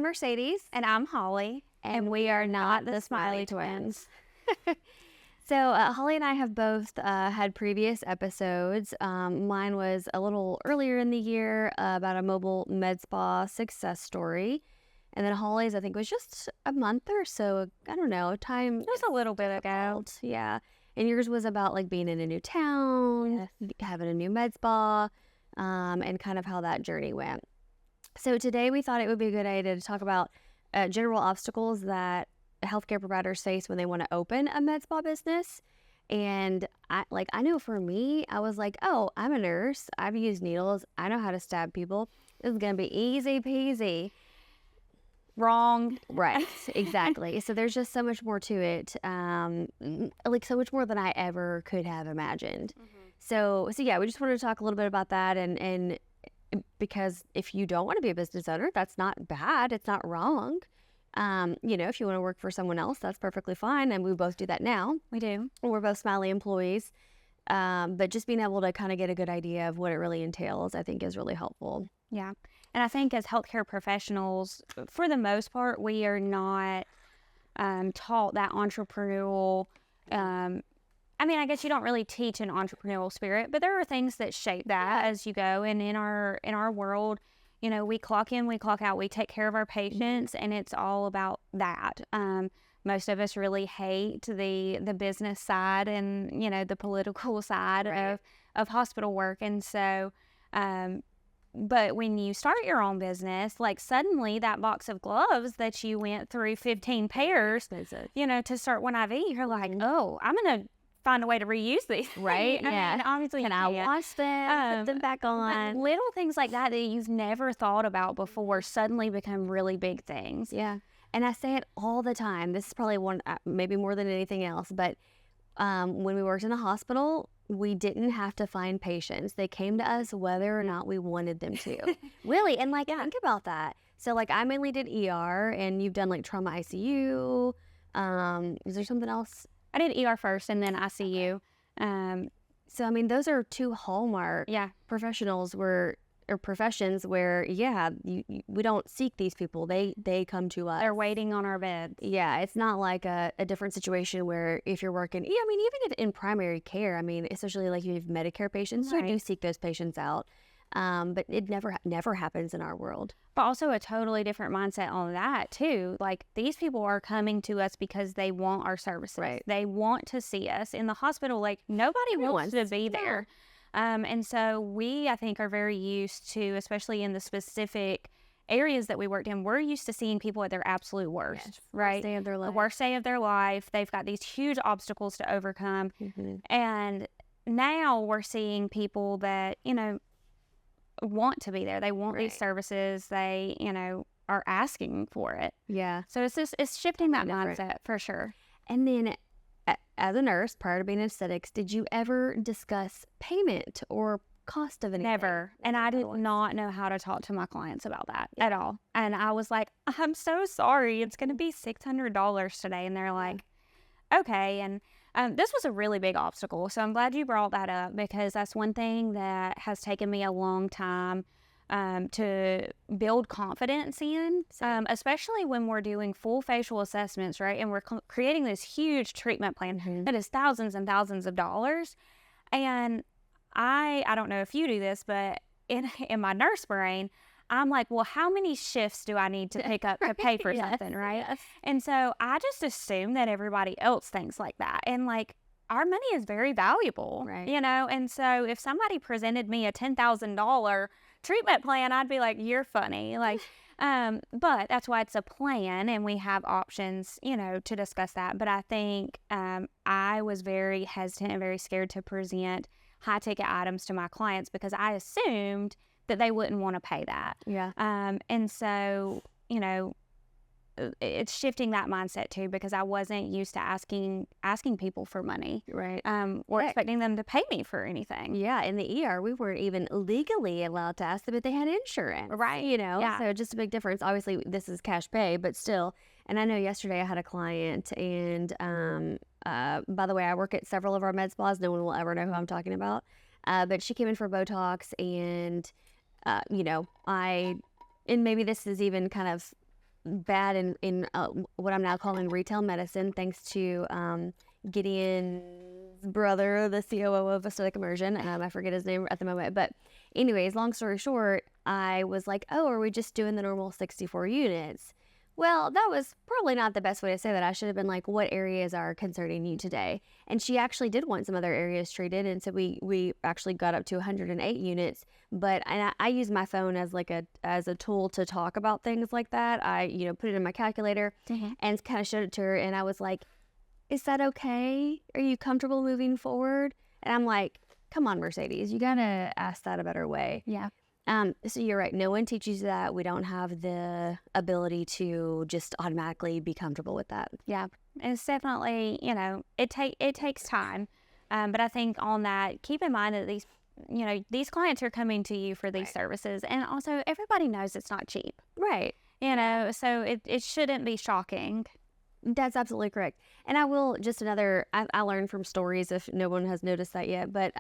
Mercedes. And I'm Holly. And we are not the Smiley Twins. So Holly and I have both had previous episodes. Mine was a little earlier in the year about a mobile med spa success story. And then Holly's, I think, was just a month or so, I don't know, time. It was a little bit ago. Yeah. And yours was about like being in a new town, having a new med spa, and kind of how that journey went. So today we thought it would be a good idea to talk about general obstacles that healthcare providers face when they want to open a med spa business. And I know for me, I was like, oh, I'm a nurse. I've used needles. I know how to stab people. This is going to be easy peasy. Wrong. Right. Exactly. So there's just so much more to it. Like so much more than I ever could have imagined. Mm-hmm. So yeah, we just wanted to talk a little bit about that. And because if you don't want to be a business owner, that's not bad. It's not wrong. If you want to work for someone else, that's perfectly fine. And we both do that now. We do. We're both Smiley employees. But just being able to kind of get a good idea of what it really entails, I think is really helpful. Yeah. And I think as healthcare professionals, for the most part, we are not taught that entrepreneurial, I guess you don't really teach an entrepreneurial spirit, but there are things that shape that as you go. And in our world, we clock in, we clock out, we take care of our patients, and it's all about that. Most of us really hate the business side and, the political side of hospital work. And so, but when you start your own business, like suddenly that box of gloves that you went through 15 pairs, to start one IV, you're like, oh, I'm going to find a way to reuse these. Right. And obviously, can I wash them, put them back on? Little things like that you've never thought about before suddenly become really big things. Yeah. And I say it all the time. This is probably one, maybe more than anything else, but when we worked in a hospital, we didn't have to find patients. They came to us whether or not we wanted them to. Really. And think about that. So I mainly did ER, and you've done trauma ICU. Is there something else? I did ER first and then ICU. So those are two hallmark professions where we don't seek these people. They come to us. They're waiting on our beds. Yeah, it's not like a different situation where if you're working, even if in primary care, especially if you have Medicare patients, you do seek those patients out. But it never happens in our world. But also a totally different mindset on that too. These people are coming to us because they want our services. Right. They want to see us in the hospital. Nobody wants to be there. And so we, I think, are very used to, especially in the specific areas that we worked in, we're used to seeing people at their absolute worst, right? Worst day of their life. The worst day of their life. They've got these huge obstacles to overcome. Mm-hmm. And now we're seeing people that, want to be there. They want these services. They, are asking for it. Yeah. So it's shifting that mindset for sure. And then as a nurse, prior to being in aesthetics, did you ever discuss payment or cost of anything? Never. And I did not know how to talk to my clients about that at all. And I was like, I'm so sorry. It's going to be $600 today. And they're like, okay. And this was a really big obstacle. So I'm glad you brought that up, because that's one thing that has taken me a long time to build confidence in, especially when we're doing full facial assessments, right? And we're creating this huge treatment plan that is thousands and thousands of dollars. And I don't know if you do this, but in my nurse brain, I'm like, well, how many shifts do I need to pick up to pay for something, right? Yes. And so I just assume that everybody else thinks like that. And our money is very valuable, right? And so if somebody presented me a $10,000 treatment plan, I'd be like, you're funny. But that's why it's a plan, and we have options, to discuss that. But I think I was very hesitant and very scared to present high ticket items to my clients because I assumed that they wouldn't want to pay that. Yeah. And so, it's shifting that mindset too, because I wasn't used to asking people for money. Right. Or expecting them to pay me for anything. Yeah. In the ER, we weren't even legally allowed to ask them if they had insurance. Right. Yeah. So just a big difference. Obviously, this is cash pay, but still. And I know yesterday I had a client, and by the way, I work at several of our med spas. No one will ever know who I'm talking about. But she came in for Botox, and, and maybe this is even kind of bad in what I'm now calling retail medicine, thanks to Gideon's brother, the COO of Aesthetic Immersion. I forget his name at the moment. But anyways, long story short, I was like, oh, are we just doing the normal 64 units? Well, that was probably not the best way to say that. I should have been like, what areas are concerning you today? And she actually did want some other areas treated. And so we actually got up to 108 units. But I use my phone as like as a tool to talk about things like that. I, put it in my calculator and kind of showed it to her. And I was like, is that okay? Are you comfortable moving forward? And I'm like, come on, Mercedes, you got to ask that a better way. Yeah. So you're right. No one teaches you that. We don't have the ability to just automatically be comfortable with that. Yeah. It's definitely, it takes time. But I think on that, keep in mind that these clients are coming to you for these services. And also everybody knows it's not cheap. Right. So it shouldn't be shocking. That's absolutely correct. And I will I learned from stories if no one has noticed that yet, but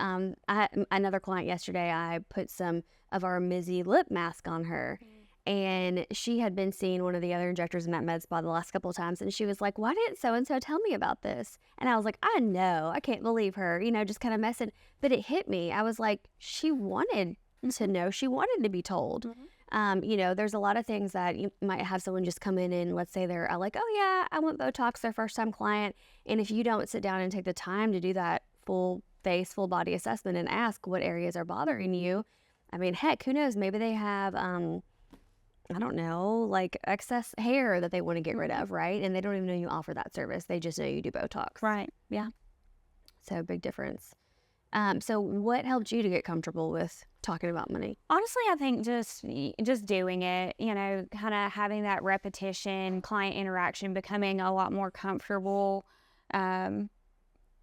another client yesterday, I put some of our Mizzy lip mask on her. And she had been seeing one of the other injectors in that med spa the last couple of times. And she was like, why didn't so-and-so tell me about this? And I was like, I know, I can't believe her, just kind of messing. But it hit me. I was like, she wanted to know. She wanted to be told. There's a lot of things that you might have someone just come in and let's say they're like, oh yeah, I want Botox, their first time client. And if you don't sit down and take the time to do that full face, full body assessment and ask what areas are bothering you, I mean, heck, who knows? Maybe they have, I don't know, like excess hair that they want to get rid of, right? And they don't even know you offer that service. They just know you do Botox. Right. Yeah. So big difference. So what helped you to get comfortable with talking about money? Honestly, I think just doing it, kind of having that repetition, client interaction, becoming a lot more comfortable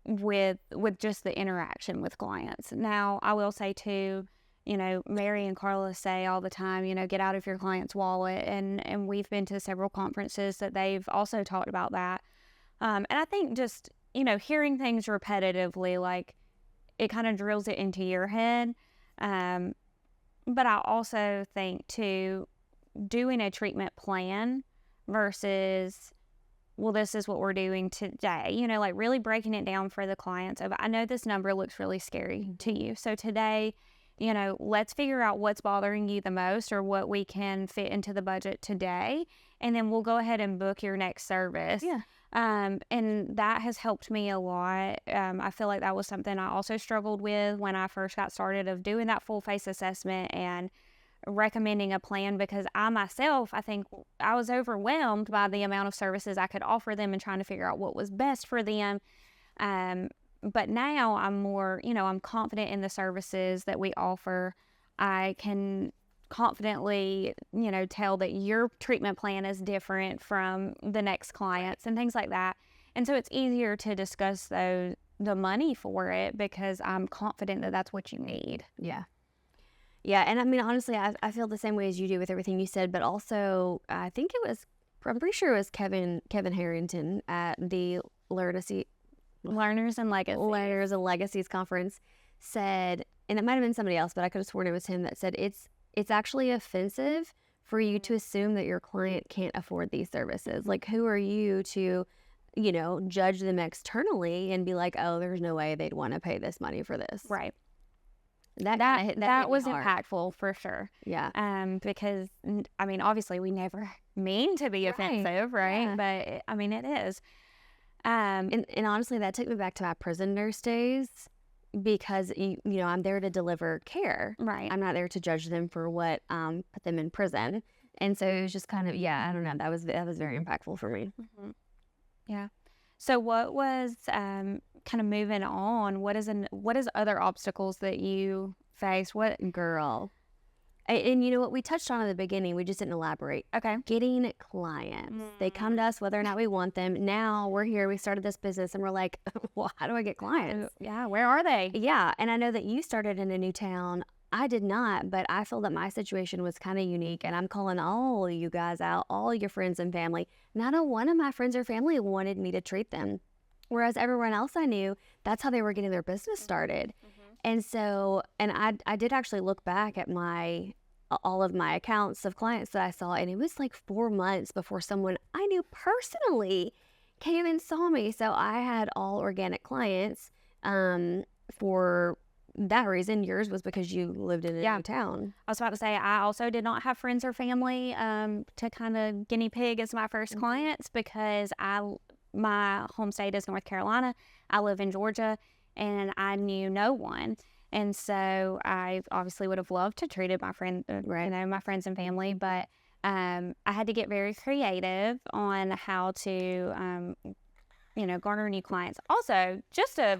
with just the interaction with clients. Now, I will say too, Mary and Carla say all the time, get out of your client's wallet. And we've been to several conferences that they've also talked about that. And I think just, hearing things repetitively, like it kind of drills it into your head. But I also think too, doing a treatment plan versus, well, this is what we're doing today, like really breaking it down for the clients. I know this number looks really scary to you. So today, let's figure out what's bothering you the most or what we can fit into the budget today. And then we'll go ahead and book your next service. Yeah. And that has helped me a lot. I feel like that was something I also struggled with when I first got started, of doing that full face assessment and recommending a plan, because I myself, I think I was overwhelmed by the amount of services I could offer them and trying to figure out what was best for them. But now I'm more, I'm confident in the services that we offer. I can confidently, tell that your treatment plan is different from the next client's and things like that. And so it's easier to discuss the money for it because I'm confident that that's what you need. Yeah. Yeah. And I mean, honestly, I feel the same way as you do with everything you said, but also I'm pretty sure it was Kevin Harrington at the Learners and Legacies conference said, and it might have been somebody else, but I could have sworn it was him that said it's actually offensive for you to assume that your client can't afford these services. Like, who are you to, judge them externally and be like, oh, there's no way they'd want to pay this money for this. Right. That was hard. Impactful for sure. Yeah. Because I mean, obviously we never mean to be offensive, right? Yeah. But I mean, it is. And honestly, that took me back to my prison nurse days, because I'm there to deliver care. Right. I'm not there to judge them for what put them in prison. And so it was just kind of, I don't know, that was very impactful for me. Mm-hmm. Yeah. So what was kind of moving on? What is other obstacles that you faced? What girl? And you know what? We touched on at the beginning. We just didn't elaborate. Okay. Getting clients. They come to us whether or not we want them. Now we're here. We started this business and we're like, well, how do I get clients? Yeah. Where are they? Yeah. And I know that you started in a new town. I did not, but I feel that my situation was kind of unique. And I'm calling all of you guys out, all your friends and family. Not a one of my friends or family wanted me to treat them. Whereas everyone else I knew, that's how they were getting their business started. Mm-hmm. And so, and I did actually look back at my all of my accounts of clients that I saw, and it was like 4 months before someone I knew personally came and saw me. So I had all organic clients. For that reason, yours was because you lived in a new town. I was about to say, I also did not have friends or family to kind of guinea pig as my first clients, because my home state is North Carolina. I live in Georgia, and I knew no one. And so I obviously would have loved to treated my friend, my friends and family, but I had to get very creative on how to, garner new clients. Also, just a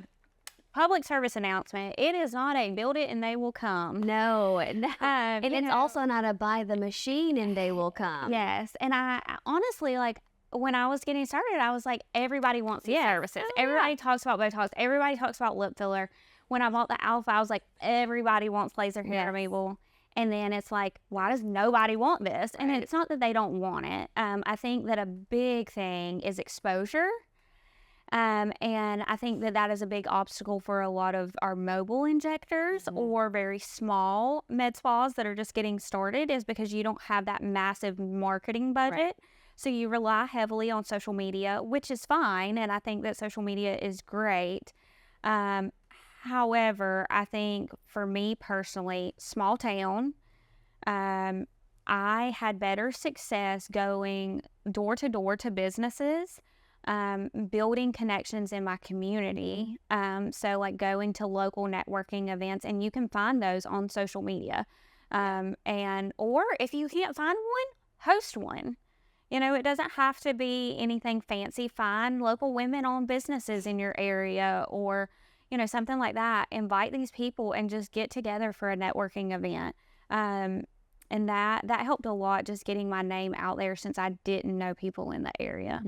public service announcement: it is not a build it and they will come. No. And it's also not a buy the machine and they will come. Yes. And I honestly, like, when I was getting started, I was like, everybody wants these services. Everybody talks about Botox. Everybody talks about lip filler. When I bought the Alpha, I was like, everybody wants laser hair removal. And then it's like, why does nobody want this? And it's not that they don't want it. I think that a big thing is exposure. And I think that is a big obstacle for a lot of our mobile injectors or very small med spas that are just getting started, is because you don't have that massive marketing budget. Right. So you rely heavily on social media, which is fine. And I think that social media is great. However, I think for me personally, small town, I had better success going door to door to businesses, building connections in my community. So like going to local networking events, and you can find those on social media. Or if you can't find one, host one. It doesn't have to be anything fancy. Find local women-owned businesses in your area, or something like that. Invite these people and just get together for a networking event. And that helped a lot, just getting my name out there, since I didn't know people in the area.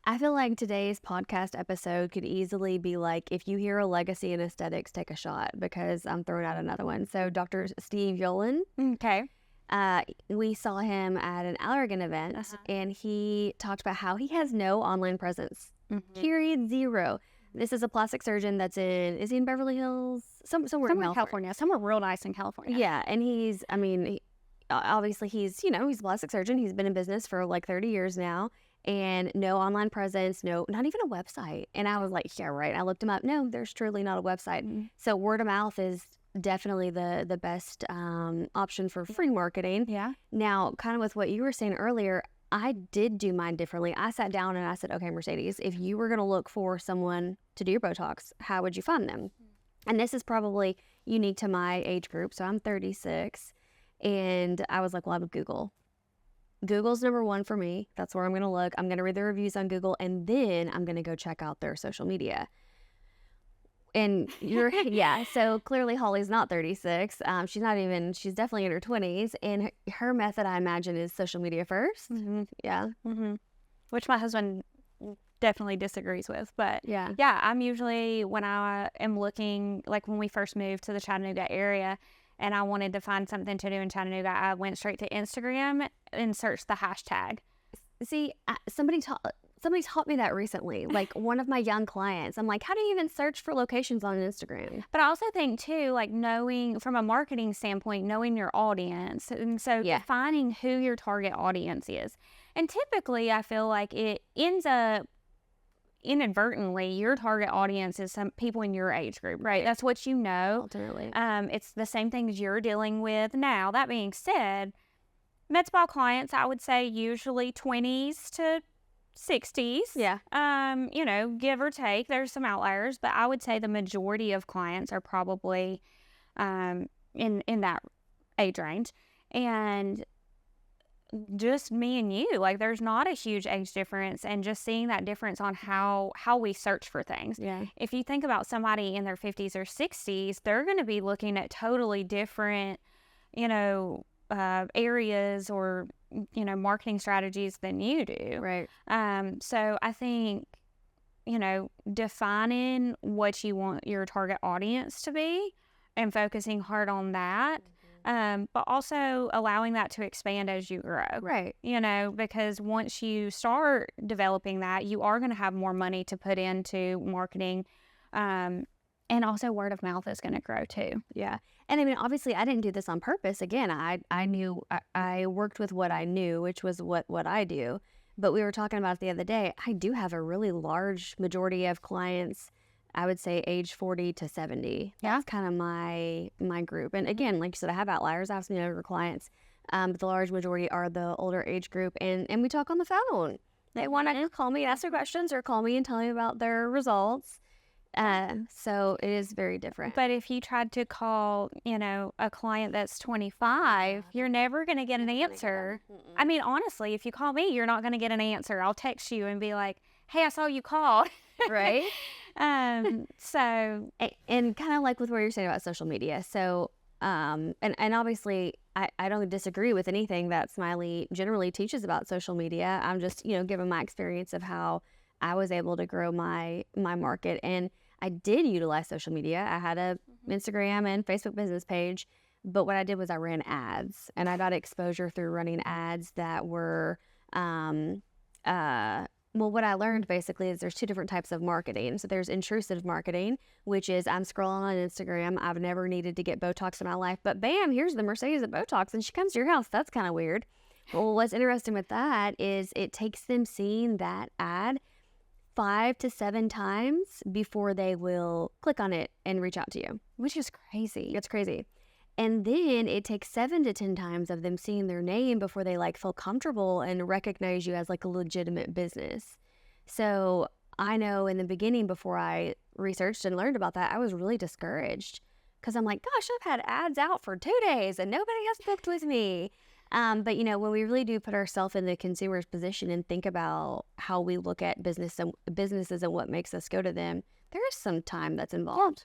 I feel like today's podcast episode could easily be like, if you hear a legacy in aesthetics, take a shot, because I'm throwing out another one. So Dr. Steve Yolen. Okay. We saw him at an Allergan event, and he talked about how he has no online presence. Period. Zero. This is a plastic surgeon that's is he in Beverly Hills? Somewhere in California. Somewhere real nice in California. Yeah. And obviously he's a plastic surgeon. He's been in business for like 30 years now, and no online presence, not even a website. And I was like, yeah, right. I looked him up. No, there's truly not a website. So word of mouth is definitely the best option for free marketing. Yeah. Now, kind of with what you were saying earlier, I did do mine differently. I sat down and I said, okay, Mercedes, if you were going to look for someone to do your Botox, how would you find them? And this is probably unique to my age group. So I'm 36. And I was like, well, I would Google. Google's number one for me. That's where I'm going to look. I'm going to read the reviews on Google, and then I'm going to go check out their social media. And so clearly Holly's not 36. She's definitely in her 20s. And her method, I imagine, is social media first. Yeah. Which my husband definitely disagrees with. But yeah, I'm usually, when I am looking, like when we first moved to the Chattanooga area and I wanted to find something to do in Chattanooga, I went straight to Instagram and searched the hashtag. See, somebody taught me that recently. Like one of my young clients, I'm like, how do you even search for locations on Instagram? But I also think too, like knowing from a marketing standpoint, knowing your audience. And so defining who your target audience is. And typically I feel like it ends up inadvertently, your target audience is some people in your age group, right? That's what you know. Ultimately. It's the same things you're dealing with. Now, that being said, med spa clients, I would say usually 20s to 60s. Yeah. Give or take. There's some outliers, but I would say the majority of clients are probably in that age range. And just me and you, like there's not a huge age difference, and just seeing that difference on how we search for things. Yeah. If you think about somebody in their 50s or 60s, they're going to be looking at totally different, areas or, marketing strategies than you do. Right. So I think, defining what you want your target audience to be and focusing hard on that. But also allowing that to expand as you grow. Right. Because once you start developing that, you are going to have more money to put into marketing. And also word of mouth is going to grow too. Yeah. And I mean, obviously, I didn't do this on purpose. Again, I knew I worked with what I knew, which was what I do. But we were talking about it the other day. I do have a really large majority of clients, I would say age 40 to 70. Yeah. That's kind of my group. And again, like you said, I have outliers. I have some younger clients. But the large majority are the older age group. And we talk on the phone. They want to call me, ask their questions, or call me and tell me about their results. So it is very different. But if you tried to call, a client that's 25, you're never going to get an answer. I mean, honestly, if you call me, you're not going to get an answer. I'll text you and be like, hey, I saw you called. Right? So, and kind of like with what you're saying about social media. So, and obviously I don't disagree with anything that Smiley generally teaches about social media. I'm just, giving my experience of how I was able to grow my market. And I did utilize social media. I had a Instagram and Facebook business page, but what I did was I ran ads, and I got exposure through running ads that were, well, what I learned basically is there's two different types of marketing. So there's intrusive marketing, which is I'm scrolling on Instagram. I've never needed to get Botox in my life, but bam, here's the Mercedes at Botox, and she comes to your house. That's kind of weird. Well, what's interesting with that is it takes them seeing that ad 5 to 7 times before they will click on it and reach out to you, which is crazy. It's crazy. And then it takes 7 to 10 times of them seeing their name before they feel comfortable and recognize you as a legitimate business. So I know in the beginning, before I researched and learned about that, I was really discouraged because I'm like, gosh, I've had ads out for 2 days and nobody has booked with me. But when we really do put ourselves in the consumer's position and think about how we look at businesses and what makes us go to them, there is some time that's involved.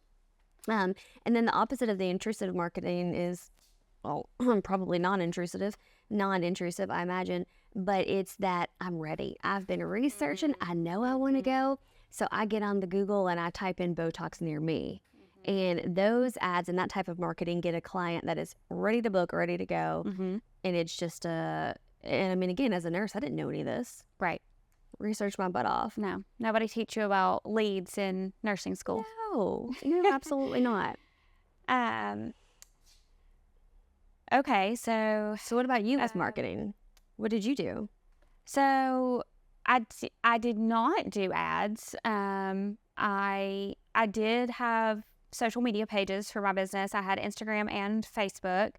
And then the opposite of the intrusive marketing is, well, probably non-intrusive, I imagine, but it's that I'm ready. I've been researching. I know I want to go. So I get on the Google and I type in Botox near me. And those ads and that type of marketing get a client that is ready to book, ready to go. And it's just and I mean, again, as a nurse, I didn't know any of this. Right. Research my butt off. No, nobody teach you about leads in nursing school. No, absolutely not. Okay, so what about you with marketing? What did you do? So I did not do ads. I did have social media pages for my business. I had Instagram and Facebook.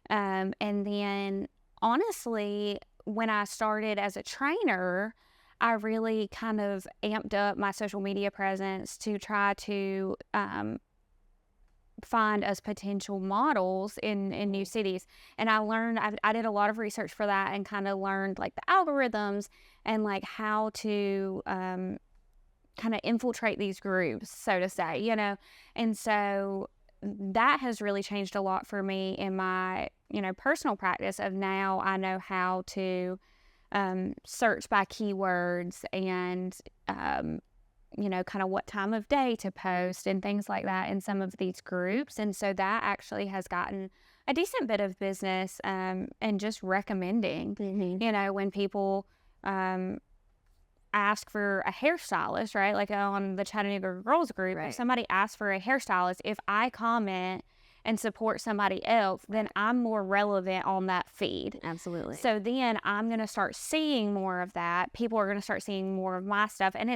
And then honestly, when I started as a trainer, I really kind of amped up my social media presence to try to find us potential models in new cities. And I learned, I did a lot of research for that and kind of learned the algorithms and how to kind of infiltrate these groups, so to say, And so that has really changed a lot for me in my, personal practice of now I know how to search by keywords and, kind of what time of day to post and things like that in some of these groups. And so that actually has gotten a decent bit of business and just recommending, when people ask for a hairstylist, right? Like on the Chattanooga Girls group, right. If somebody asks for a hairstylist, if I comment and support somebody else, then I'm more relevant on that feed. Absolutely. So then I'm going to start seeing more of that. People are going to start seeing more of my stuff. And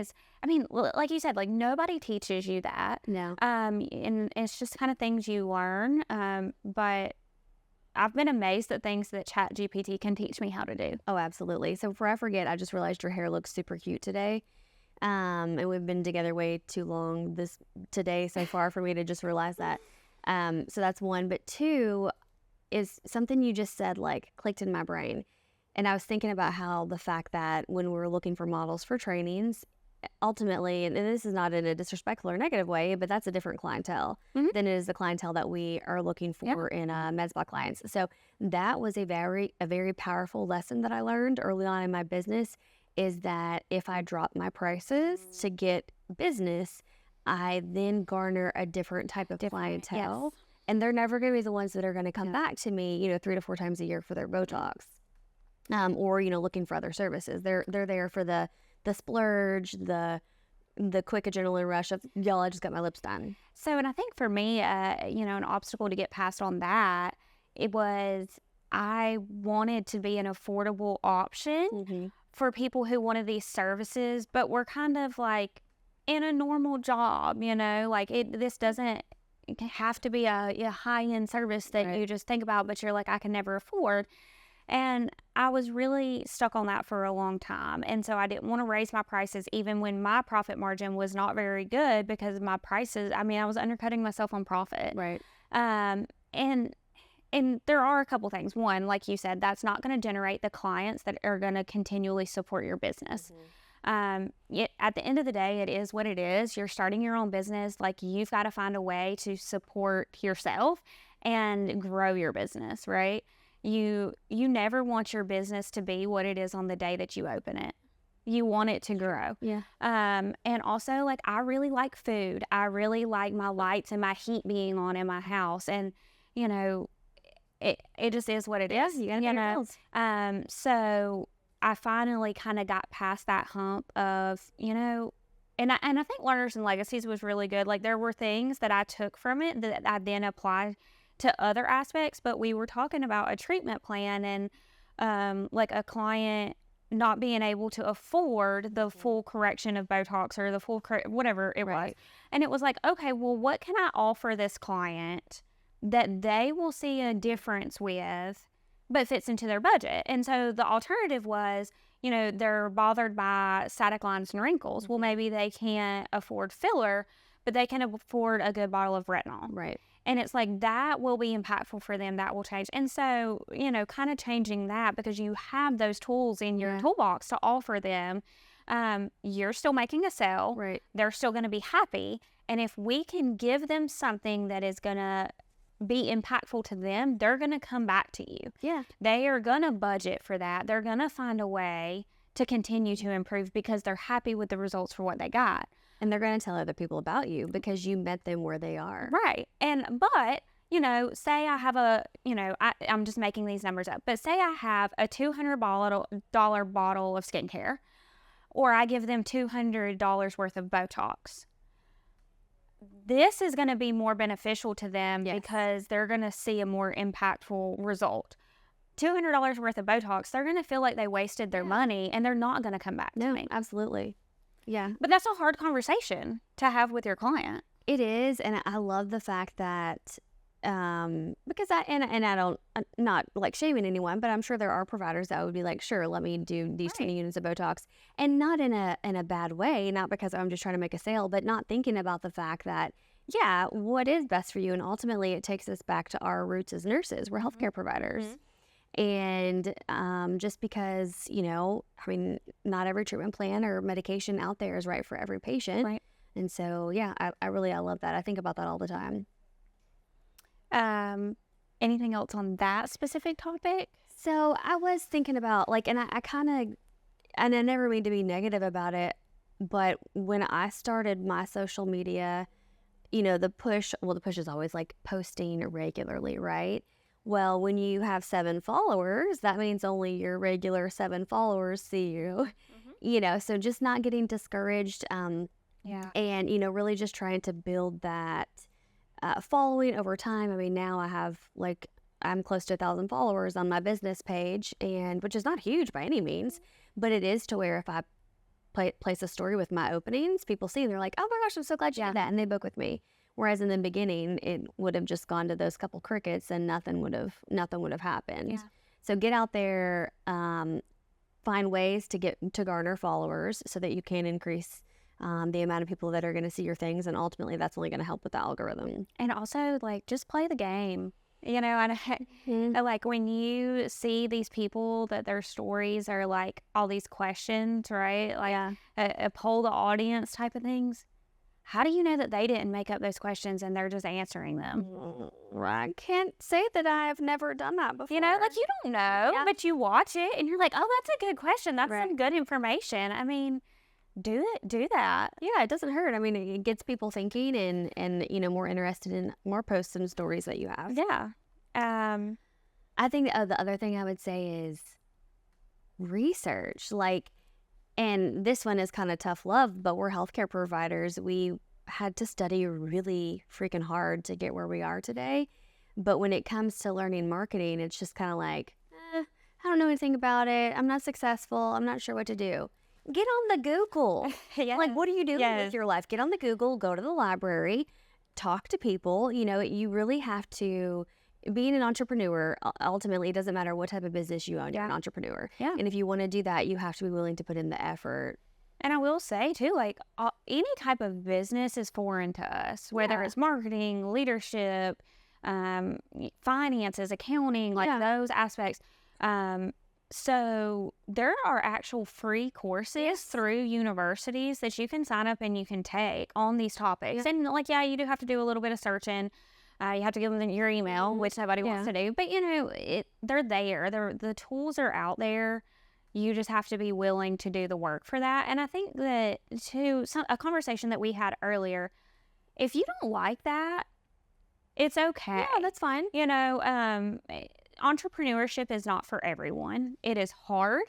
like you said, nobody teaches you that. No. And it's just kind of things you learn. But I've been amazed at things that ChatGPT can teach me how to do. Oh, absolutely. So before I forget, I just realized your hair looks super cute today. And we've been together way too long today so far for me to just realize that. So that's one. But two is something you just said, clicked in my brain. And I was thinking about how the fact that when we're looking for models for trainings, ultimately, and this is not in a disrespectful or negative way, but that's a different clientele than it is the clientele that we are looking for in med spa clients. So that was a very powerful lesson that I learned early on in my business, is that if I drop my prices to get business, I then garner a different type of clientele. Yes. And they're never going to be the ones that are going to come back to me, 3 to 4 times a year for their Botox, or, looking for other services. They're there for the splurge, the the quick adrenaline rush of, y'all, I just got my lips done. So, and I think for me, an obstacle to get past on that, it was I wanted to be an affordable option for people who wanted these services, but were kind of like in a normal job, like this doesn't have to be a high-end service that you just think about, but you're like, I can never afford. And I was really stuck on that for a long time. And so I didn't want to raise my prices even when my profit margin was not very good, because my prices, I was undercutting myself on profit. Right. And there are a couple things. One, like you said, that's not going to generate the clients that are going to continually support your business. At the end of the day, it is what it is. You're starting your own business. Like, you've got to find a way to support yourself and grow your business, right? You never want your business to be what it is on the day that you open it. You want it to grow. Yeah. And also, like, I really like food. I really like my lights and my heat being on in my house. And, it just is what it is. You gotta pay your bills. So I finally kind of got past that hump of, and I think Learners and Legacies was really good. Like, there were things that I took from it that I then applied to other aspects, but we were talking about a treatment plan and like a client not being able to afford the full correction of Botox or the full whatever it was. And it was like, okay, well, what can I offer this client that they will see a difference with, but fits into their budget? And so the alternative was, they're bothered by static lines and wrinkles. Well, maybe they can't afford filler, but they can afford a good bottle of retinol. Right. And it's like, that will be impactful for them. That will change. And so, kind of changing that, because you have those tools in your toolbox to offer them. You're still making a sale. Right. They're still going to be happy. And if we can give them something that is going to be impactful to them, they're going to come back to you. Yeah. They are going to budget for that. They're going to find a way to continue to improve because they're happy with the results for what they got. And they're going to tell other people about you because you met them where they are. Right. But, say I have I'm just making these numbers up, but say I have a $200 bottle of skincare, or I give them $200 worth of Botox. This is going to be more beneficial to them because they're going to see a more impactful result. $200 worth of Botox, they're going to feel like they wasted their money, and they're not going to come back to me. Absolutely. Yeah. But that's a hard conversation to have with your client. It is. And I love the fact that, because I don't, not like shaming anyone, but I'm sure there are providers that would be like, sure, let me do these 20 units of Botox, and not in a bad way, not because I'm just trying to make a sale, but not thinking about the fact that, what is best for you? And ultimately it takes us back to our roots as nurses. We're healthcare providers. And just because, not every treatment plan or medication out there is right for every patient. Right. And so, I love that. I think about that all the time. Anything else on that specific topic? So I was thinking about, like, and I never mean to be negative about it, but when I started my social media, the push is always like posting regularly, right? Well, when you have 7 followers, that means only your regular 7 followers see you, so just not getting discouraged. And, really just trying to build that following over time. I mean, now I have I'm close to 1,000 followers on my business page, and which is not huge by any means, but it is to where if I place a story with my openings, people see and they're like, oh my gosh, I'm so glad you did that. And they book with me. Whereas in the beginning, it would have just gone to those couple crickets and nothing would have happened. Yeah. So get out there, find ways to garner followers so that you can increase the amount of people that are going to see your things. And ultimately that's only going to help with the algorithm. And also, like, just play the game. And like, when you see these people that their stories are like all these questions, right? Like a poll the audience type of things. How do you know that they didn't make up those questions and they're just answering them? I can't say that I've never done that before. Like, you don't know, but you watch it and you're like, oh, that's a good question. That's some good information. I mean, do that. Yeah, it doesn't hurt. I mean, it gets people thinking and more interested in more posts and stories that you have. Yeah. I think the other thing I would say is research. Like, And this one is kind of tough love, but we're healthcare providers. We had to study really freaking hard to get where we are today. But when it comes to learning marketing, it's just kind of like, I don't know anything about it. I'm not successful. I'm not sure what to do. Get on the Google. Yeah. Like, what are you doing Yes. with your life? Get on the Google, go to the library, talk to people. You know, you really have to, being an entrepreneur, ultimately, it doesn't matter what type of business you own, you're an entrepreneur. Yeah. And if you want to do that, you have to be willing to put in the effort. And I will say too, like any type of business is foreign to us, whether it's marketing, leadership, finances, accounting, like those aspects. So there are actual free courses through universities that you can sign up and you can take on these topics. And like, you do have to do a little bit of searching. You have to give them your email, which nobody wants to do. But, you know, they're there. The tools are out there. You just have to be willing to do the work for that. And I think that, too, a conversation that we had earlier, if you don't like that, it's okay. Yeah, that's fine. You know, entrepreneurship is not for everyone. It is hard.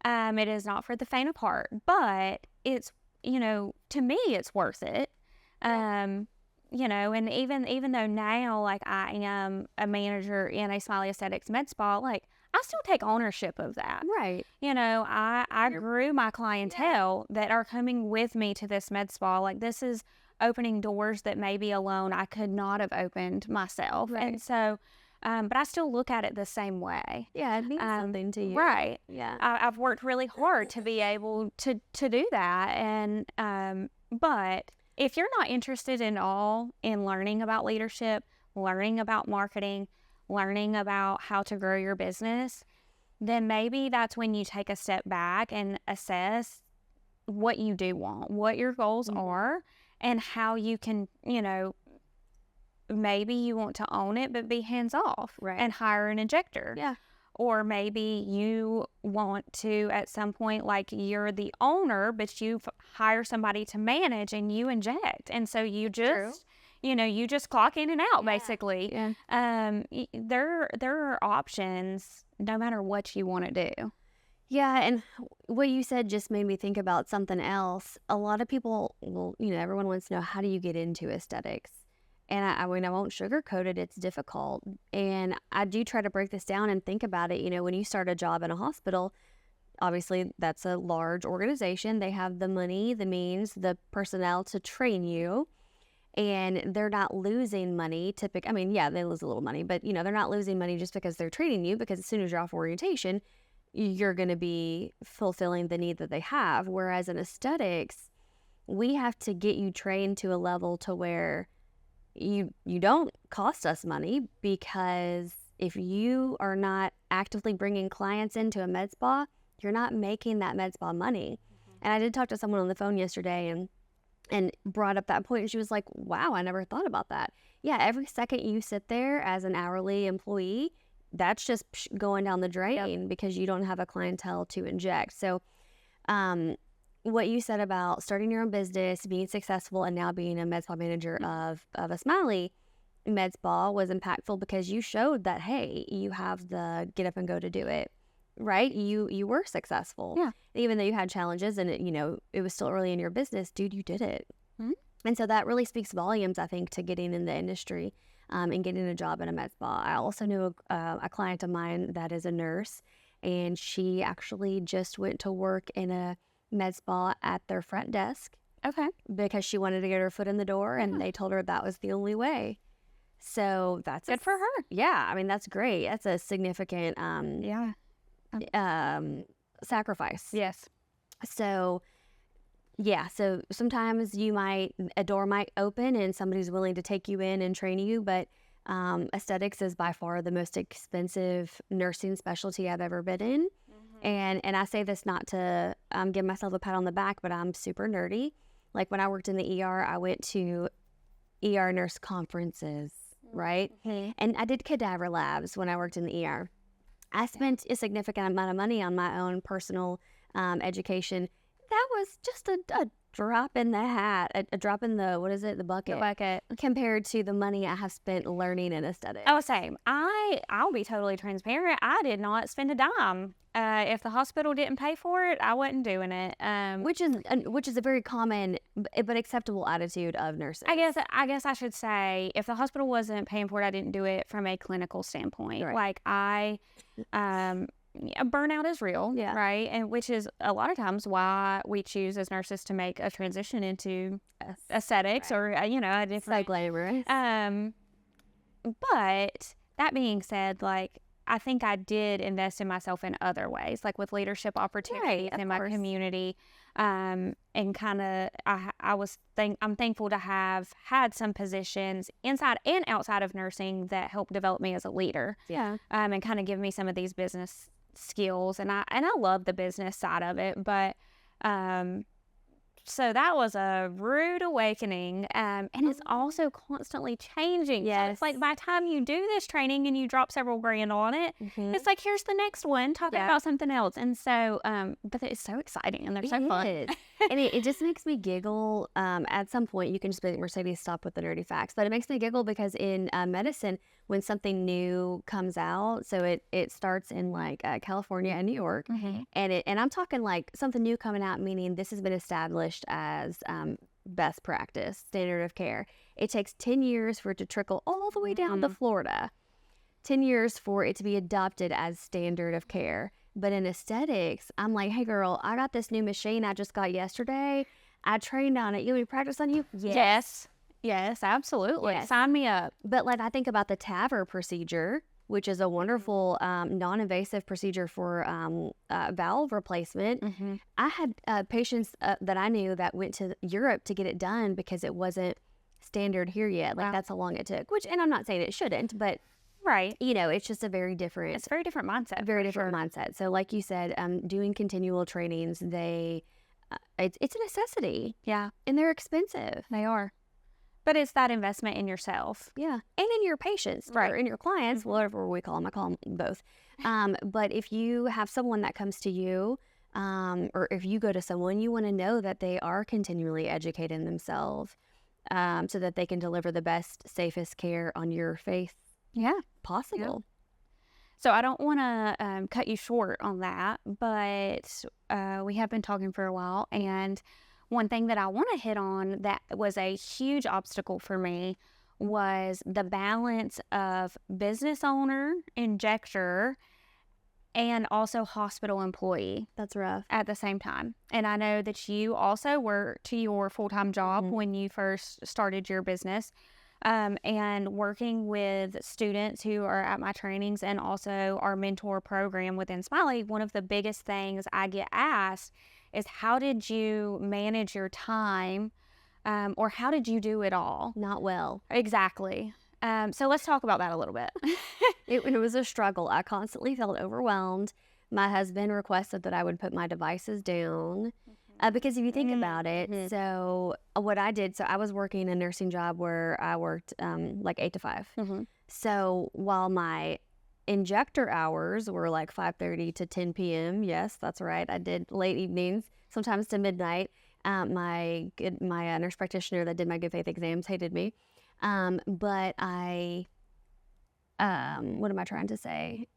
It is not for the faint of heart. But it's, you know, to me, it's worth it. You know, and even though now, like, I am a manager in a Smiley Aesthetics med spa, like, I still take ownership of that. Right. You know, I grew my clientele that are coming with me to this med spa. Like, this is opening doors that maybe alone I could not have opened myself. Right. And so, but I still look at it the same way. Yeah, it means something to you. Right. Yeah. I've worked really hard to be able to do that. And, but if you're not interested in learning about leadership, learning about marketing, learning about how to grow your business, then maybe that's when you take a step back and assess what you do want, what your goals are, and how you can, you know, maybe you want to own it, but be hands off and hire an injector. Yeah. Or maybe you want to, at some point, like, you're the owner, but you hire somebody to manage and you inject. And so you just, you know, you just clock in and out, basically. Yeah. There are options no matter what you want to do. Yeah, and what you said just made me think about something else. A lot of people, well, you know, everyone wants to know, how do you get into aesthetics? And I mean, I won't sugarcoat it. It's difficult. And I do try to break this down and think about it. You know, when you start a job in a hospital, obviously that's a large organization. They have the money, the means, the personnel to train you. And they're not losing money. I mean, yeah, they lose a little money, but, you know, they're not losing money just because they're training you, because as soon as you're off orientation, you're going to be fulfilling the need that they have. Whereas in aesthetics, we have to get you trained to a level to where you don't cost us money, because if you are not actively bringing clients into a med spa, you're not making that med spa money. And I did talk to someone on the phone yesterday and brought up that point, and she was like, wow, I never thought about that. Yeah, every second you sit there as an hourly employee, that's just going down the drain because you don't have a clientele to inject. So what you said about starting your own business, being successful, and now being a med spa manager of a Smiley med spa was impactful, because you showed that, hey, you have the get up and go to do it, right? You were successful. Yeah. Even though you had challenges and it was still early in your business, dude, you did it. And so that really speaks volumes, I think, to getting in the industry and getting a job in a med spa. I also knew a client of mine that is a nurse, and she actually just went to work in a med spa at their front desk. Okay. Because she wanted to get her foot in the door, and they told her that was the only way. So that's good for her. Yeah, I mean, that's great. That's a significant sacrifice. Yes. So yeah, so sometimes a door might open and somebody's willing to take you in and train you, but aesthetics is by far the most expensive nursing specialty I've ever been in. And I say this not to give myself a pat on the back, but I'm super nerdy. Like, when I worked in the ER, I went to ER nurse conferences, right? And I did cadaver labs when I worked in the ER. I spent a significant amount of money on my own personal education. That was just a drop in the hat, a drop in the, what is it, the bucket, compared to the money I have spent learning in aesthetics. Oh, same. I'll be totally transparent. I did not spend a dime. If the hospital didn't pay for it, I wasn't doing it. Which is a very common but acceptable attitude of nurses. I guess I should say, if the hospital wasn't paying for it, I didn't do it from a clinical standpoint. Right. Like burnout is real, Yeah. right? And which is a lot of times why we choose as nurses to make a transition into aesthetics, right. or a So different. glamorous. But that being said, like, I think I did invest in myself in other ways, like with leadership opportunities of in my course. community. And kind of, I'm thankful to have had some positions inside and outside of nursing that helped develop me as a leader. Yeah. And kind of give me some of these business skills. And I love the business side of it, but, so that was a rude awakening, and it's also constantly changing. So Yes. it's like by the time you do this training and you drop several grand on it, it's like, here's the next one, talk Yeah. about something else. And so, but it's so exciting and they're so fun. It is. And it just makes me giggle. At some point, you can just be like, Mercedes, stop with the nerdy facts. But it makes me giggle because in medicine, when something new comes out, so it starts in like California and New York, and I'm talking like something new coming out, meaning this has been established as best practice, standard of care. It takes 10 years for it to trickle all the way down to Florida. 10 years for it to be adopted as standard of care. But in aesthetics, I'm like, hey girl, I got this new machine I just got yesterday. I trained on it. You want me to practice on you? Yes, absolutely. Yes. Sign me up. But like I think about the TAVR procedure, which is a wonderful non-invasive procedure for valve replacement. I had patients that I knew that went to Europe to get it done because it wasn't standard here yet. Like that's how long it took. Which, and I'm not saying it shouldn't, but Right. it's just a very different. It's a very different mindset. Very different mindset. So like you said, doing continual trainings, it's a necessity. Yeah, And they're expensive. they are. But it's that investment in yourself. Yeah. And in your patients, or in your clients, whatever we call them. I call them both. But if you have someone that comes to you, or if you go to someone, you want to know that they are continually educating themselves so that they can deliver the best, safest care on your faith possible. So I don't want to cut you short on that, but we have been talking for a while, and one thing that I want to hit on that was a huge obstacle for me was the balance of business owner, injector, and also hospital employee That's rough. at the same time. And I know that you also worked your full-time job when you first started your business. And working with students who are at my trainings and also our mentor program within Smiley, one of the biggest things I get asked is, how did you manage your time, or how did you do it all? Not well. Exactly. So let's talk about that a little bit. It was a struggle. I constantly felt overwhelmed. My husband requested that I would put my devices down. Because if you think about it, so what I did, so I was working a nursing job where I worked like 8 to 5. So while my injector hours were like 5:30 to 10 p.m. Yes, that's right. I did late evenings, sometimes to midnight. My nurse practitioner that did my good faith exams hated me. But I, what am I trying to say?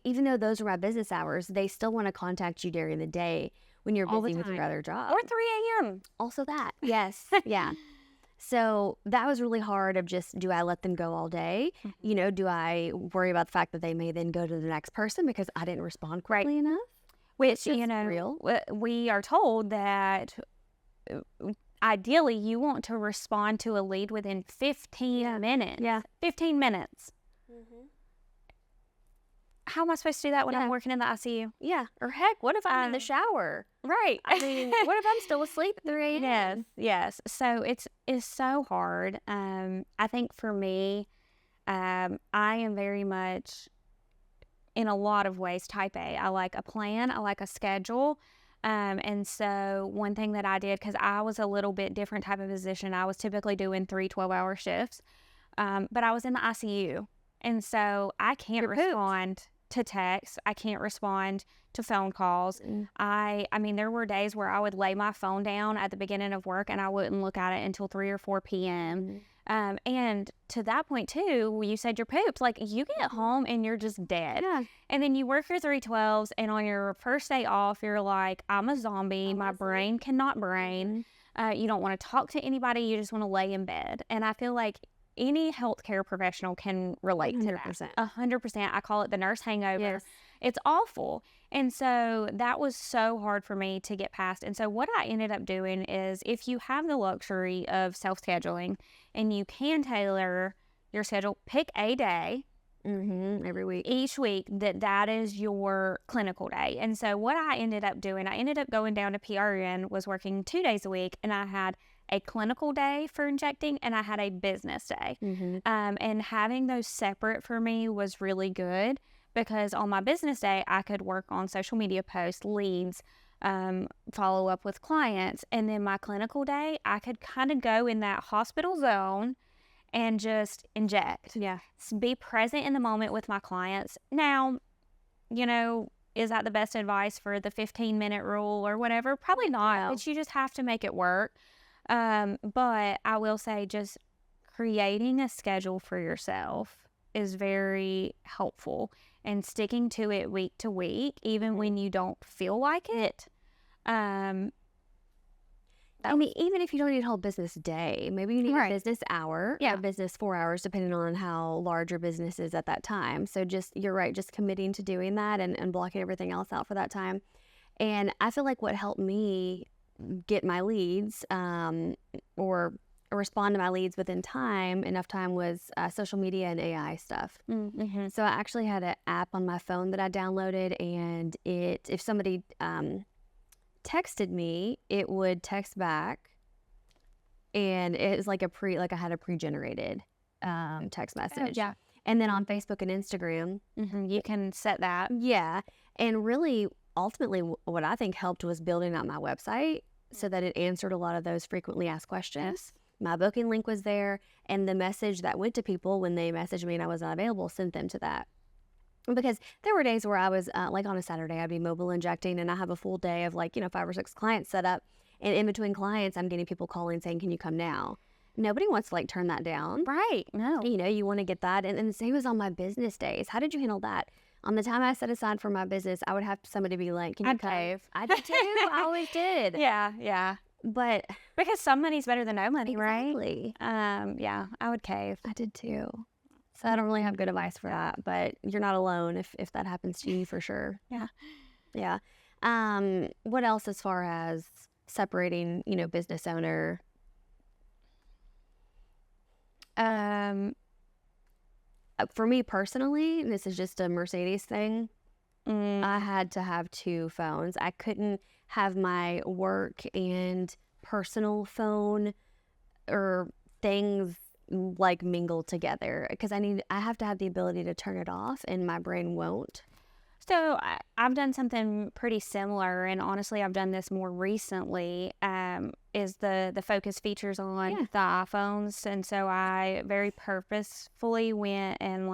Even though those were my business hours, they still want to contact you during the day when you're All the busy with your time. other job. Or 3 a.m. Also that. Yes. Yeah. So that was really hard of just, do I let them go all day? Do I worry about the fact that they may then go to the next person because I didn't respond quickly enough? Which, It's real. we are told that ideally you want to respond to a lead within 15 minutes. Yeah. 15 minutes. How am I supposed to do that when I'm working in the ICU? Yeah. Or heck, what if I'm in the shower? Right. I mean, what if I'm still asleep at 3 a.m.? Yes. So it's so hard. I think for me, I am very much, in a lot of ways, type A. I like a plan. I like a schedule. And so one thing that I did, because I was a little bit different type of position, I was typically doing 3 12-hour shifts, but I was in the ICU. And so I can't respond to text. I can't respond to phone calls. I mean, there were days where I would lay my phone down at the beginning of work and I wouldn't look at it until 3 or 4 p.m. And to that point too, you said you're pooped. Like, you get home and you're just dead. Yeah. And then you work your 312s, and on your first day off, you're like, I'm a zombie. My brain cannot brain. You don't want to talk to anybody. You just want to lay in bed. And I feel like any healthcare professional can relate to that. 100%. 100%. I call it the nurse hangover. Yes. It's awful. And so that was so hard for me to get past. And so what I ended up doing is, if you have the luxury of self-scheduling and you can tailor your schedule, pick a day Every week. each week that is your clinical day. And so what I ended up doing, I ended up going down to PRN, was working 2 days a week, and I had a clinical day for injecting and I had a business day. And having those separate for me was really good, because on my business day, I could work on social media posts, leads, follow up with clients. And then my clinical day, I could kind of go in that hospital zone and just inject. Yeah. Be present in the moment with my clients. Now, is that the best advice for the 15-minute rule or whatever? Probably not, but you just have to make it work. But I will say, just creating a schedule for yourself is very helpful, and sticking to it week to week, even when you don't feel like it. I mean, even if you don't need a whole business day, maybe you need a business hour, Yeah. a business 4 hours, depending on how large your business is at that time. So you're right, just committing to doing that and blocking everything else out for that time. And I feel like what helped me get my leads or respond to my leads within enough time, was social media and AI stuff. So I actually had an app on my phone that I downloaded, and if somebody texted me, it would text back, and it was like I had a pre-generated text message. Yeah. And then on Facebook and Instagram, You can set that. yeah. And really, ultimately, what I think helped was building out my website so that it answered a lot of those frequently asked questions. My booking link was there, and the message that went to people when they messaged me and I was not available sent them to that. Because there were days where I was, like on a Saturday, I'd be mobile injecting, and I have a full day of 5 or 6 clients set up. And in between clients, I'm getting people calling saying, can you come now? Nobody wants to turn that down. Right. No. You want to get that. And the same was on my business days. How did you handle that? On the time I set aside for my business, I would have somebody be like, can you I'd come? cave. I did too. I always did. Yeah. But Because some money's better than no money, exactly. right? Yeah, I would cave. I did too. So I don't really have good advice for that, but you're not alone if that happens to you, for sure. Yeah. What else as far as separating, business owner? For me personally, this is just a Mercedes thing. I had to have 2 phones. I couldn't have my work and personal phone or things mingle together, because I have to have the ability to turn it off, and my brain won't. So I've done something pretty similar, and honestly, I've done this more recently, is the focus features on the iPhones. And so I very purposefully went and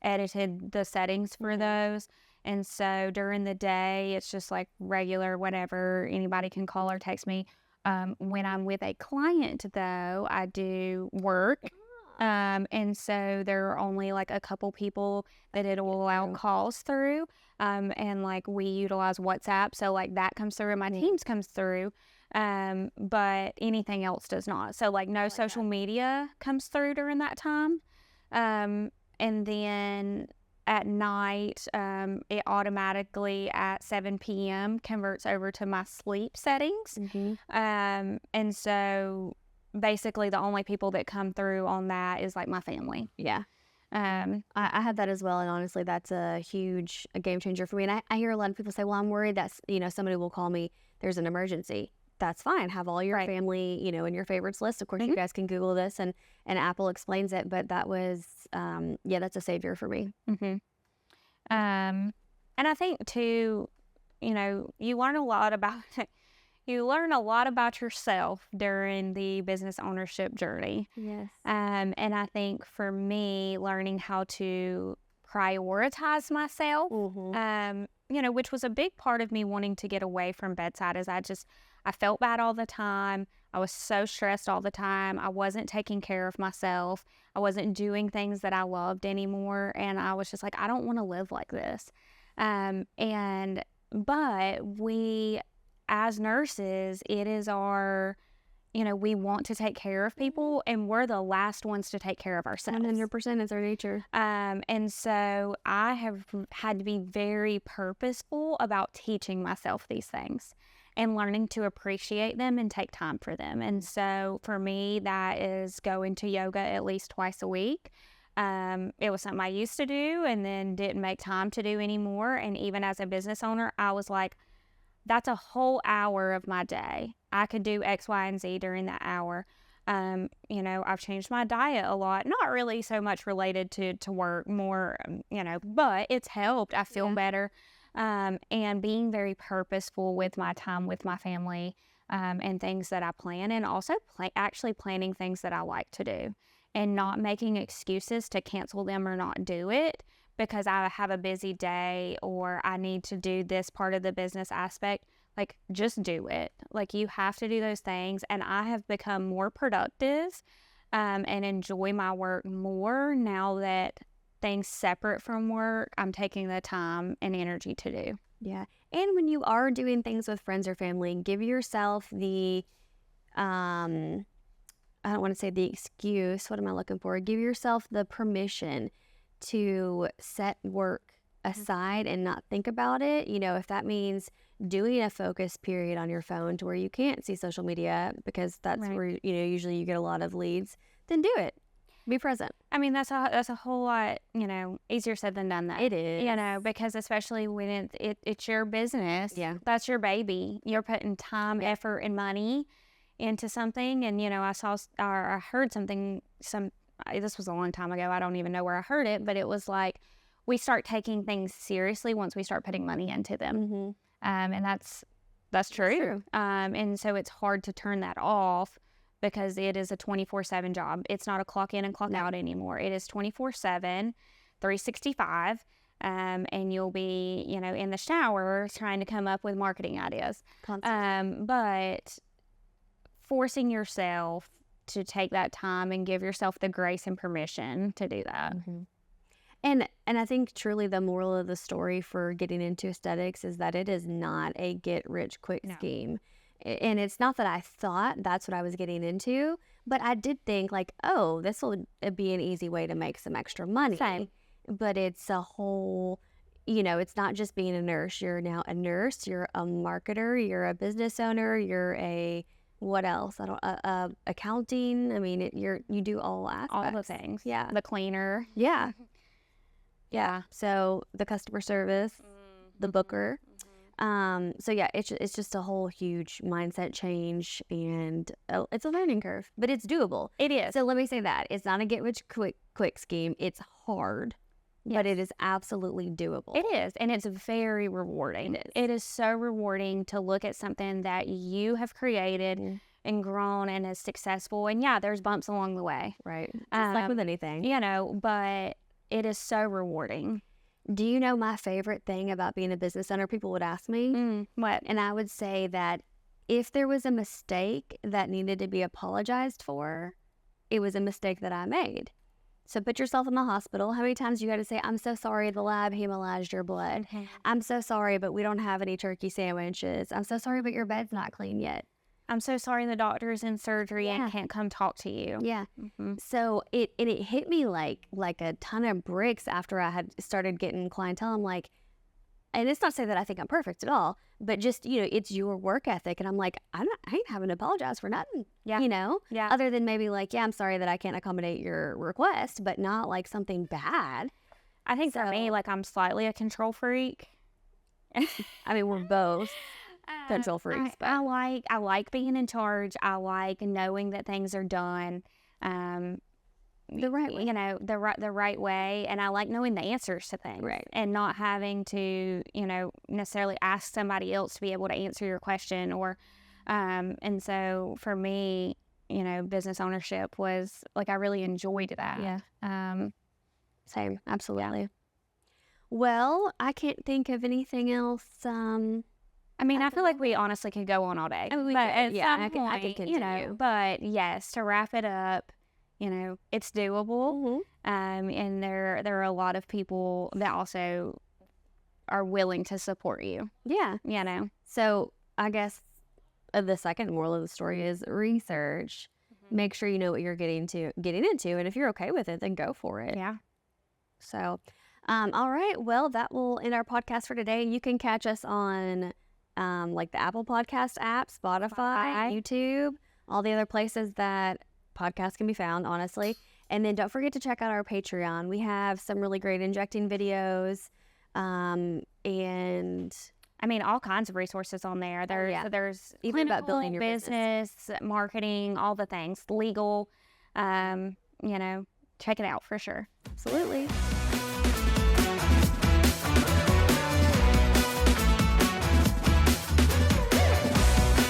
edited the settings for those. And so during the day, it's just regular, whatever, anybody can call or text me. When I'm with a client, though, I do work. And so there are only a couple people that it will allow calls through. And we utilize WhatsApp. So that comes through and my Teams comes through. But anything else does not. So no social media comes through during that time. And then at night, it automatically at 7 p.m. converts over to my sleep settings. And so basically the only people that come through on that is my family. Yeah. I had that as well, and honestly, that's a huge game changer for me. And I hear a lot of people say, well, I'm worried that somebody will call me, there's an emergency. That's fine. Have all your family, in your favorites list. Of course, you guys can Google this, and Apple explains it. But that was, that's a savior for me. And I think too, you learn a lot about yourself during the business ownership journey. Yes. And I think for me, learning how to prioritize myself, Mm-hmm. which was a big part of me wanting to get away from bedside. Is I felt bad all the time. I was so stressed all the time. I wasn't taking care of myself. I wasn't doing things that I loved anymore. And I was just like, I don't want to live like this. But we, as nurses, it is our, we want to take care of people, and we're the last ones to take care of ourselves. 100%, it's our nature. And so I have had to be very purposeful about teaching myself these things and learning to appreciate them and take time for them. And so for me, that is going to yoga at least twice a week. It was something I used to do and then didn't make time to do anymore. And even as a business owner, I was like, that's a whole hour of my day. I could do X, Y, and Z during that hour. I've changed my diet a lot, not really so much related to work, more, but it's helped. I feel better. And being very purposeful with my time with my family, and things that I plan, and also actually planning things that I like to do and not making excuses to cancel them or not do it because I have a busy day or I need to do this part of the business aspect. Like, just do it. Like, you have to do those things. And I have become more productive, and enjoy my work more now that things separate from work, I'm taking the time and energy to do. Yeah. And when you are doing things with friends or family, give yourself the, I don't want to say the excuse. What am I looking for? Give yourself the permission to set work aside and not think about it. If that means doing a focus period on your phone to where you can't see social media because that's Right. where, usually you get a lot of leads, then do it. Be present. I mean, that's a whole lot, easier said than done, though. It is. Because especially when it's your business. Yeah. That's your baby. You're putting time, effort, and money into something. And, I heard something, this was a long time ago. I don't even know where I heard it, but it was like, we start taking things seriously once we start putting money into them. Mm-hmm. And that's true. And so it's hard to turn that off because it is a 24/7 job. It's not a clock in and clock out anymore. It is 24/7, 365. And you'll be, in the shower trying to come up with marketing ideas. Constantly. But forcing yourself to take that time and give yourself the grace and permission to do that. Mm-hmm. And I think truly the moral of the story for getting into aesthetics is that it is not a get rich quick scheme. And it's not that I thought that's what I was getting into, but I did think like, oh, this will be an easy way to make some extra money. Same. But it's a whole, it's not just being a nurse. You're now a nurse, you're a marketer, you're a business owner, you're a, what else? Accounting. I mean, you do all aspects. All the things. Yeah. The cleaner. Yeah. Yeah. So the customer service, the booker. So yeah, it's just a whole huge mindset change, and it's a learning curve, but it's doable. It is. So let me say that it's not a get rich quick scheme. It's hard, but it is absolutely doable. It is, and it's very rewarding. It is so rewarding to look at something that you have created and grown and is successful. And yeah, there's bumps along the way, right? Just like with anything, but it is so rewarding. Do you know my favorite thing about being a business owner? People would ask me, what? And I would say that if there was a mistake that needed to be apologized for, it was a mistake that I made. So put yourself in the hospital. How many times you got to say, I'm so sorry, the lab hemolyzed your blood. I'm so sorry, but we don't have any turkey sandwiches. I'm so sorry, but your bed's not clean yet. I'm so sorry the doctor's in surgery and can't come talk to you. Yeah. So it hit me like a ton of bricks after I had started getting clientele. I'm like, and it's not to say that I think I'm perfect at all, but just, it's your work ethic. And I'm like, I ain't having to apologize for nothing. Yeah. Yeah. Other than maybe like, yeah, I'm sorry that I can't accommodate your request, but not like something bad. I think for me, like, I'm slightly a control freak. I mean, we're both control freaks. I like being in charge. I like knowing that things are done the right way. The right way, and I like knowing the answers to things, right? And not having to necessarily ask somebody else to be able to answer your question, or and so for me, business ownership was like, I really enjoyed that. Yeah. Same, absolutely. Well, I can't think of anything else. I mean, I feel like we honestly could go on all day. I mean, we But could. at Yeah, some I could point, you know, continue. but yes, to wrap it up, you know, it's doable. And there are a lot of people that also are willing to support you, Yeah. you know. So I guess the second moral of the story is research. Make sure you know what you're getting into, and if you're okay with it, then go for it. Yeah. So, all right. Well, that will end our podcast for today. You can catch us on like the Apple Podcast app, Spotify, YouTube, all the other places that podcasts can be found, honestly. And then don't forget to check out our Patreon. We have some really great injecting videos. And I mean, all kinds of resources on there. There's even about building clinical, your business. marketing, all the things, legal. You know, check it out for sure. Absolutely.